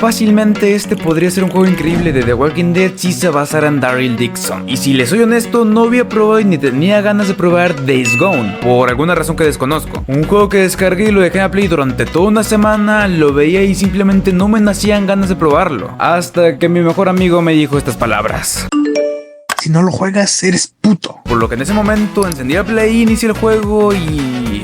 Fácilmente este podría ser un juego increíble de The Walking Dead si se basara en Daryl Dixon. Y si les soy honesto, no había probado ni tenía ganas de probar Days Gone, por alguna razón que desconozco. Un juego que descargué y lo dejé en Play durante toda una semana, lo veía y simplemente no me nacían ganas de probarlo. Hasta que mi mejor amigo me dijo estas palabras: si no lo juegas, eres puto. Por lo que en ese momento encendí la Play, inicié el juego y...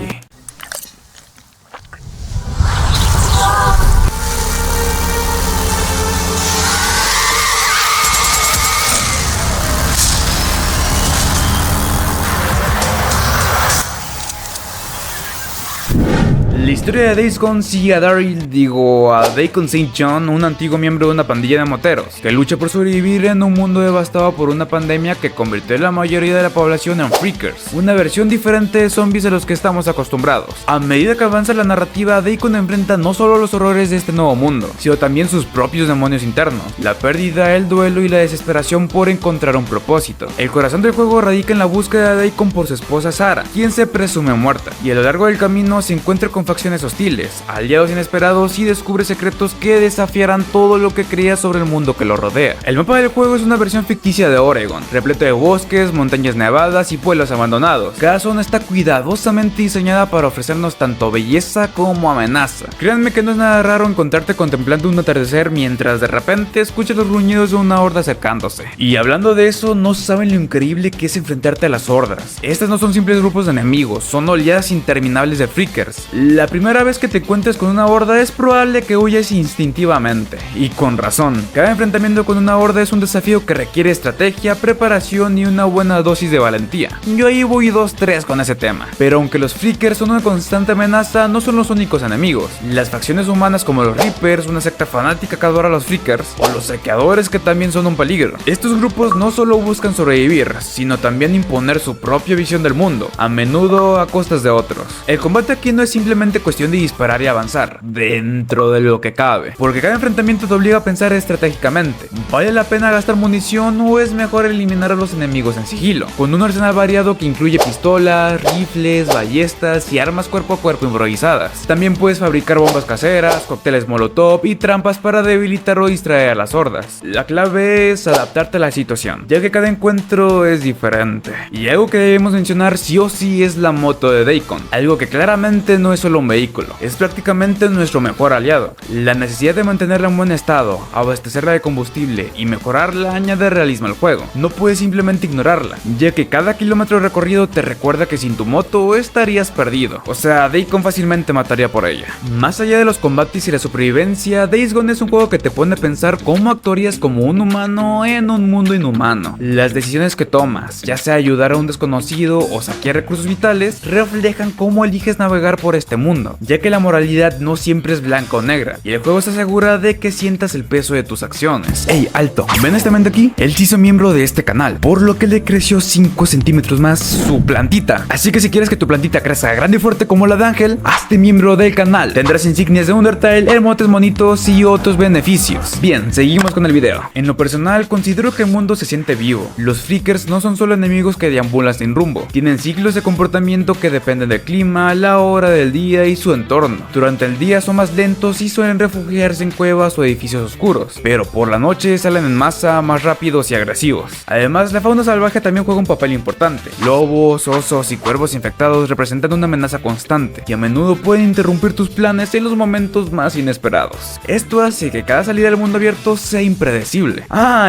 La historia de Days Gone sigue a Deacon St. John, un antiguo miembro de una pandilla de moteros, que lucha por sobrevivir en un mundo devastado por una pandemia que convirtió a la mayoría de la población en freakers, una versión diferente de zombies a los que estamos acostumbrados. A medida que avanza la narrativa, Deacon enfrenta no solo los horrores de este nuevo mundo, sino también sus propios demonios internos, la pérdida, el duelo y la desesperación por encontrar un propósito. El corazón del juego radica en la búsqueda de Deacon por su esposa Sarah, quien se presume muerta, y a lo largo del camino se encuentra con facciones hostiles, aliados inesperados y descubre secretos que desafiarán todo lo que creía sobre el mundo que lo rodea. El mapa del juego es una versión ficticia de Oregon, repleto de bosques, montañas nevadas y pueblos abandonados. Cada zona está cuidadosamente diseñada para ofrecernos tanto belleza como amenaza. Créanme que no es nada raro encontrarte contemplando un atardecer mientras de repente escuchas los gruñidos de una horda acercándose. Y hablando de eso, no saben lo increíble que es enfrentarte a las hordas. Estas no son simples grupos de enemigos, son oleadas interminables de freakers. La primera vez que te encuentres con una horda es probable que huyas instintivamente, y con razón. Cada enfrentamiento con una horda es un desafío que requiere estrategia, preparación y una buena dosis de valentía. Yo ahí voy 2-3 con ese tema. Pero aunque los freakers son una constante amenaza, no son los únicos enemigos. Las facciones humanas como los Reapers, una secta fanática que adora a los freakers, o los saqueadores, que también son un peligro. Estos grupos no solo buscan sobrevivir, sino también imponer su propia visión del mundo, a menudo a costas de otros. El combate aquí no es simplemente cuestión de disparar y avanzar, dentro de lo que cabe, porque cada enfrentamiento te obliga a pensar estratégicamente. ¿Vale la pena gastar munición o es mejor eliminar a los enemigos en sigilo? Con un arsenal variado que incluye pistolas, rifles, ballestas y armas cuerpo a cuerpo improvisadas. También puedes fabricar bombas caseras, cócteles molotov y trampas para debilitar o distraer a las hordas. La clave es adaptarte a la situación, ya que cada encuentro es diferente. Y algo que debemos mencionar sí o sí es la moto de Deacon, algo que claramente no es solo un vehículo, es prácticamente nuestro mejor aliado. La necesidad de mantenerla en buen estado, abastecerla de combustible y mejorarla añade realismo al juego. No puedes simplemente ignorarla, ya que cada kilómetro recorrido te recuerda que sin tu moto estarías perdido. O sea, Deacon fácilmente mataría por ella. Más allá de los combates y la supervivencia, Days Gone es un juego que te pone a pensar cómo actuarías como un humano en un mundo inhumano. Las decisiones que tomas, ya sea ayudar a un desconocido o saquear recursos vitales, reflejan cómo eliges navegar por este mundo, ya que la moralidad no siempre es blanca o negra, y el juego se asegura de que sientas el peso de tus acciones. ¡Ey, alto! ¿Ven este men de aquí? Él se hizo miembro de este canal, por lo que le creció 5 centímetros más su plantita. Así que si quieres que tu plantita crezca grande y fuerte como la de Ángel, hazte miembro del canal. Tendrás insignias de Undertale, emotes monitos y otros beneficios. Bien, seguimos con el video. En lo personal, considero que el mundo se siente vivo. Los freakers no son solo enemigos que deambulan sin rumbo, tienen ciclos de comportamiento que dependen del clima, la hora del día y su entorno. Durante el día son más lentos y suelen refugiarse en cuevas o edificios oscuros, pero por la noche salen en masa, más rápidos y agresivos. Además, la fauna salvaje también juega un papel importante. Lobos, osos y cuervos infectados representan una amenaza constante y a menudo pueden interrumpir tus planes en los momentos más inesperados. Esto hace que cada salida al mundo abierto sea impredecible.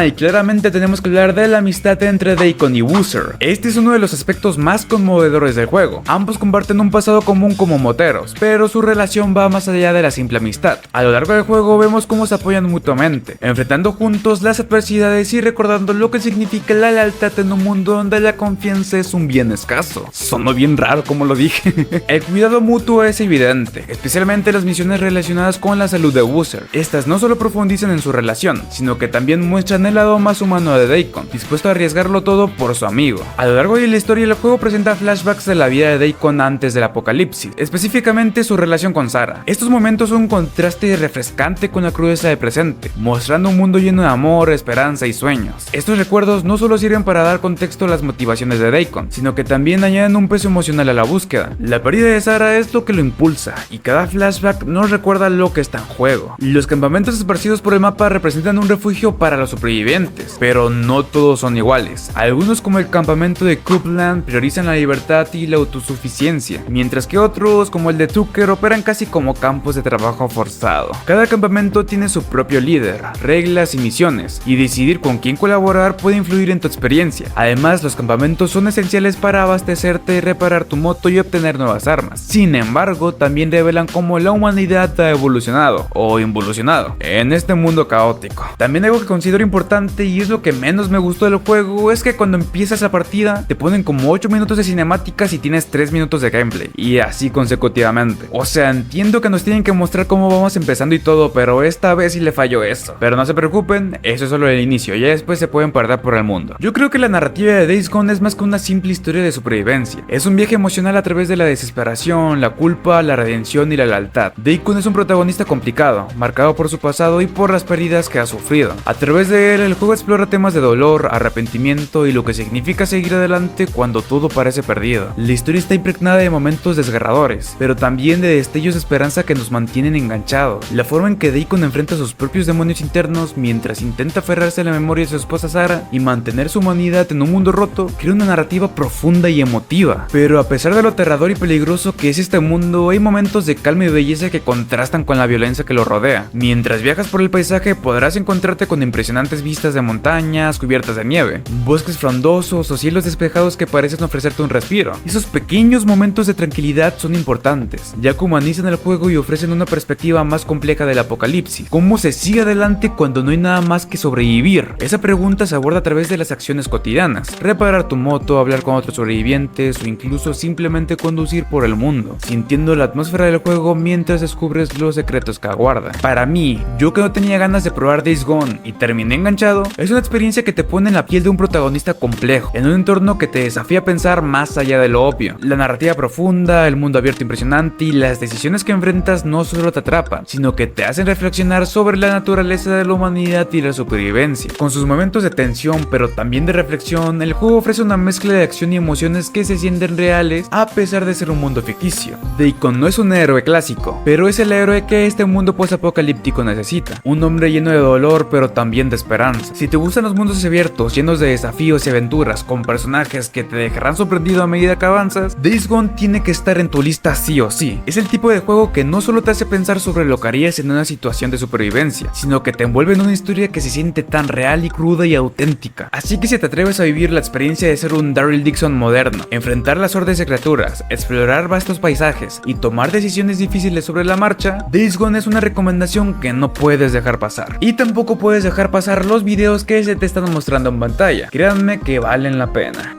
Y claramente tenemos que hablar de la amistad entre Deacon y Woozer. Este es uno de los aspectos más conmovedores del juego. Ambos comparten un pasado común como moteros, pero su relación va más allá de la simple amistad. A lo largo del juego vemos cómo se apoyan mutuamente, enfrentando juntos las adversidades y recordando lo que significa la lealtad en un mundo donde la confianza es un bien escaso. Sonó bien raro como lo dije. El cuidado mutuo es evidente, especialmente las misiones relacionadas con la salud de Woozer. Estas no solo profundizan en su relación, sino que también muestran el lado más humano de Deacon, dispuesto a arriesgarlo todo por su amigo. A lo largo de la historia, el juego presenta flashbacks de la vida de Deacon antes del apocalipsis, específicamente especialmente su relación con Sarah. Estos momentos son un contraste refrescante con la crudeza del presente, mostrando un mundo lleno de amor, esperanza y sueños. Estos recuerdos no solo sirven para dar contexto a las motivaciones de Deacon, sino que también añaden un peso emocional a la búsqueda. La pérdida de Sarah es lo que lo impulsa, y cada flashback nos recuerda lo que está en juego. Los campamentos esparcidos por el mapa representan un refugio para los supervivientes, pero no todos son iguales. Algunos, como el campamento de Coupland, priorizan la libertad y la autosuficiencia, mientras que otros, como el de Tucker, operan casi como campos de trabajo forzado. Cada campamento tiene su propio líder, reglas y misiones, y decidir con quién colaborar puede influir en tu experiencia. Además, los campamentos son esenciales para abastecerte, reparar tu moto y obtener nuevas armas. Sin embargo, también revelan cómo la humanidad ha evolucionado, o involucionado, en este mundo caótico. También algo que considero importante, y es lo que menos me gustó del juego, es que cuando empiezas la partida, te ponen como 8 minutos de cinemáticas y tienes 3 minutos de gameplay, y así consecutivamente. O sea, entiendo que nos tienen que mostrar cómo vamos empezando y todo, pero esta vez sí le falló eso. Pero no se preocupen, eso es solo el inicio, ya después se pueden perder por el mundo. Yo creo que la narrativa de Days Gone es más que una simple historia de supervivencia. Es un viaje emocional a través de la desesperación, la culpa, la redención y la lealtad. Deacon es un protagonista complicado, marcado por su pasado y por las pérdidas que ha sufrido. A través de él, el juego explora temas de dolor, arrepentimiento y lo que significa seguir adelante cuando todo parece perdido. La historia está impregnada de momentos desgarradores, pero también de destellos de esperanza que nos mantienen enganchados. La forma en que Deacon enfrenta sus propios demonios internos mientras intenta aferrarse a la memoria de su esposa Sarah y mantener su humanidad en un mundo roto, crea una narrativa profunda y emotiva. Pero a pesar de lo aterrador y peligroso que es este mundo, hay momentos de calma y belleza que contrastan con la violencia que lo rodea. Mientras viajas por el paisaje, podrás encontrarte con impresionantes vistas de montañas cubiertas de nieve, bosques frondosos o cielos despejados que parecen ofrecerte un respiro. Esos pequeños momentos de tranquilidad son importantes, ya que humanizan el juego y ofrecen una perspectiva más compleja del apocalipsis. ¿Cómo se sigue adelante cuando no hay nada más que sobrevivir? Esa pregunta se aborda a través de las acciones cotidianas: reparar tu moto, hablar con otros sobrevivientes o incluso simplemente conducir por el mundo, sintiendo la atmósfera del juego mientras descubres los secretos que aguardan. Para mí, yo que no tenía ganas de probar Days Gone y terminé enganchado, es una experiencia que te pone en la piel de un protagonista complejo, en un entorno que te desafía a pensar más allá de lo obvio. La narrativa profunda, el mundo abierto impresionante y las decisiones que enfrentas no solo te atrapan, sino que te hacen reflexionar sobre la naturaleza de la humanidad y la supervivencia. Con sus momentos de tensión, pero también de reflexión, el juego ofrece una mezcla de acción y emociones que se sienten reales a pesar de ser un mundo ficticio. Deacon no es un héroe clásico, pero es el héroe que este mundo post-apocalíptico necesita. Un hombre lleno de dolor, pero también de esperanza. Si te gustan los mundos abiertos, llenos de desafíos y aventuras, con personajes que te dejarán sorprendido a medida que avanzas, Days Gone tiene que estar en tu lista sí o sí. Es el tipo de juego que no solo te hace pensar sobre lo que harías en una situación de supervivencia, sino que te envuelve en una historia que se siente tan real y cruda y auténtica. Así que si te atreves a vivir la experiencia de ser un Daryl Dixon moderno, enfrentar las hordas de criaturas, explorar vastos paisajes y tomar decisiones difíciles sobre la marcha, Days Gone es una recomendación que no puedes dejar pasar. Y tampoco puedes dejar pasar los videos que se te están mostrando en pantalla. Créanme que valen la pena.